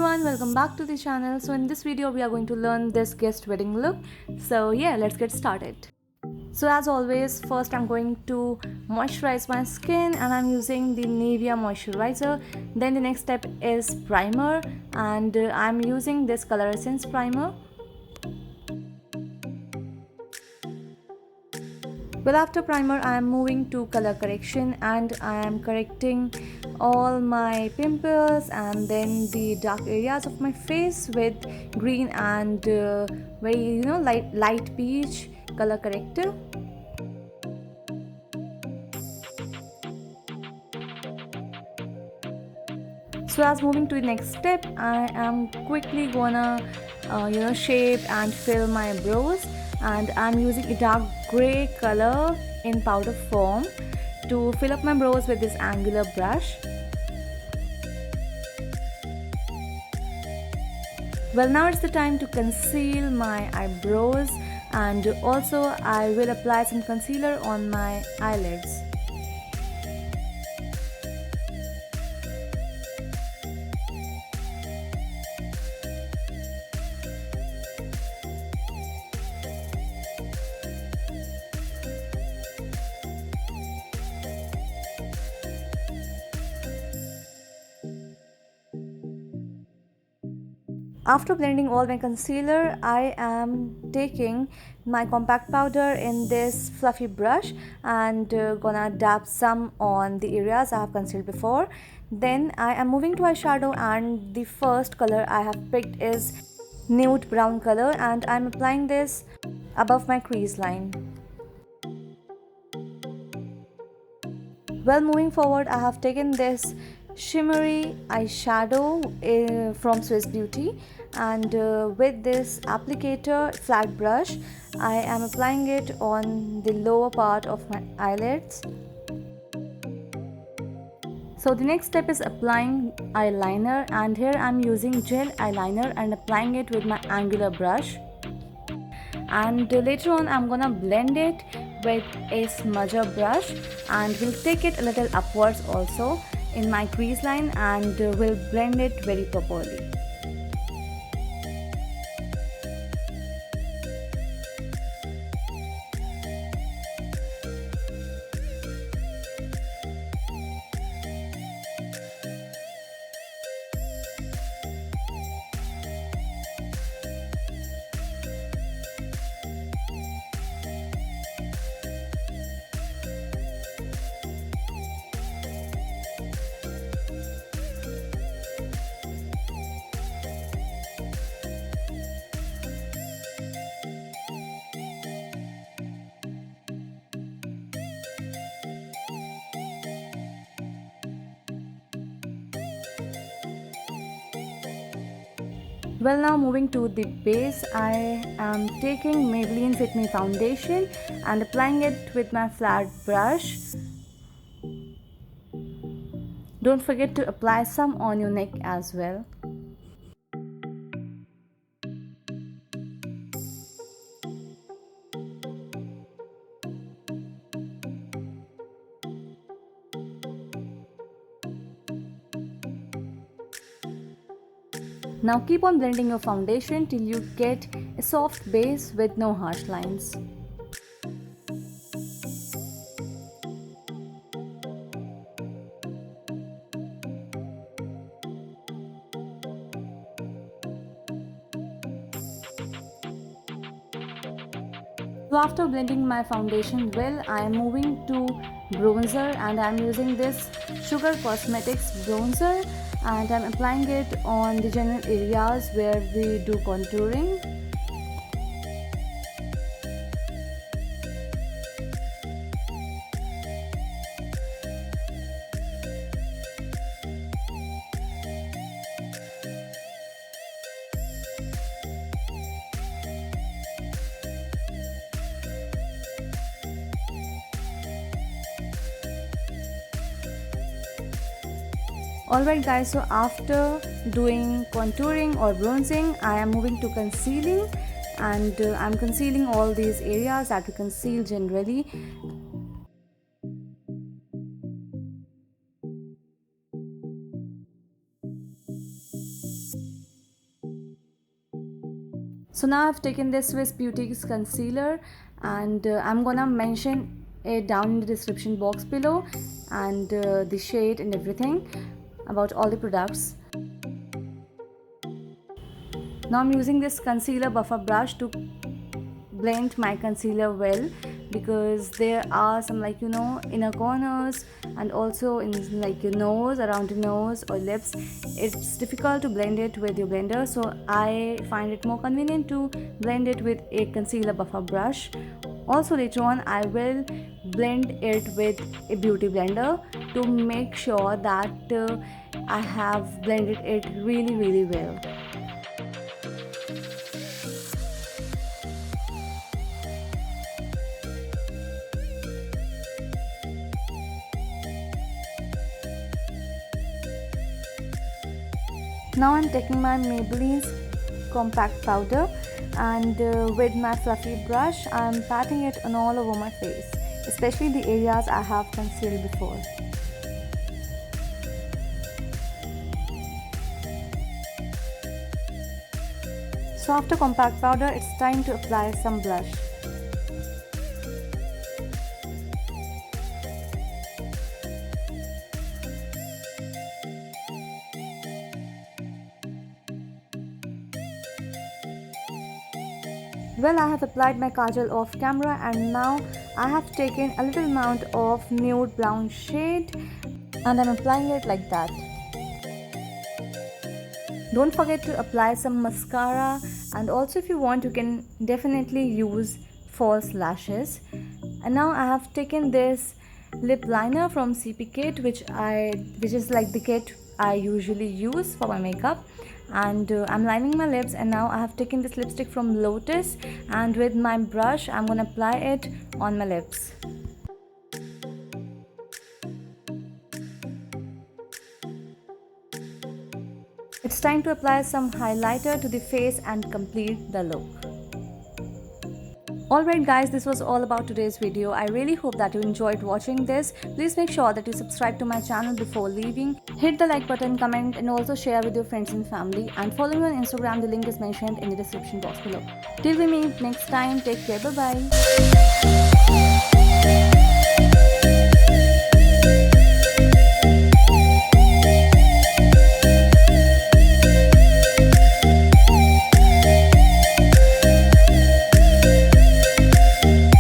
everyone, welcome back to the channel. So in this video we are going to learn this guest wedding look. So yeah, let's get started. So as always, first I'm going to moisturize my skin and I'm using the Nivea moisturizer. Then the next step is primer, and I'm using this Color Essence primer. Well, after primer I am moving to color correction and I am correcting all my pimples and then the dark areas of my face with green and very light peach color corrector. So as moving to the next step, I am quickly gonna shape and fill my brows, and I'm using a dark gray color in powder form to fill up my brows with this angular brush. Well, now it's the time to conceal my eyebrows, and also I will apply some concealer on my eyelids. After blending all my concealer, I am taking my compact powder in this fluffy brush and gonna dab some on the areas I have concealed before. Then I am moving to eyeshadow, and the first color I have picked is nude brown color, and I'm applying this above my crease line. Well, moving forward, I have taken this shimmery eyeshadow from Swiss Beauty, and with this applicator flat brush I am applying it on the lower part of my eyelids. So the next step is applying eyeliner, and here I'm using gel eyeliner and applying it with my angular brush. And later on I'm gonna blend it with a smudger brush, and we'll take it a little upwards also in my crease line, and we'll blend it very properly. Well, now moving to the base, I am taking Maybelline Fit Me foundation and applying it with my flat brush. Don't forget to apply some on your neck as well. Now keep on blending your foundation till you get a soft base with no harsh lines. So after blending my foundation well, I am moving to bronzer, and I am using this Sugar Cosmetics bronzer, and I am applying it on the general areas where we do contouring. Alright guys, so after doing contouring or bronzing, I am moving to concealing, and I'm concealing all these areas that we conceal generally. So now I've taken this Swiss Beauty's concealer, and I'm gonna mention it down in the description box below, and the shade and everything about all the products. Now I'm using this concealer buffer brush to blend my concealer well, because there are some inner corners and also in your nose, around your nose or lips. It's difficult to blend it with your blender, so I find it more convenient to blend it with a concealer buffer brush. Also later on I will blend it with a beauty blender to make sure that I have blended it really well. Now I'm taking my Maybelline's compact powder, and with my fluffy brush I'm patting it on all over my face, especially the areas I have concealed before. So after compact powder, it's time to apply some blush. Well, I have applied my kajal off camera, and now I have taken a little amount of nude brown shade and I'm applying it like that. Don't forget to apply some mascara, and also if you want you can definitely use false lashes. And now I have taken this lip liner from CP Kit, which is like the kit I usually use for my makeup, and I'm lining my lips. And now I have taken this lipstick from Lotus, and with my brush I'm gonna apply it on my lips. It's time to apply some highlighter to the face and complete the look. Alright guys, this was all about today's video. I really hope that you enjoyed watching this. Please make sure that you subscribe to my channel before leaving. Hit the like button, comment, and also share with your friends and family. And follow me on Instagram, the link is mentioned in the description box below. Till we meet next time, take care, bye bye.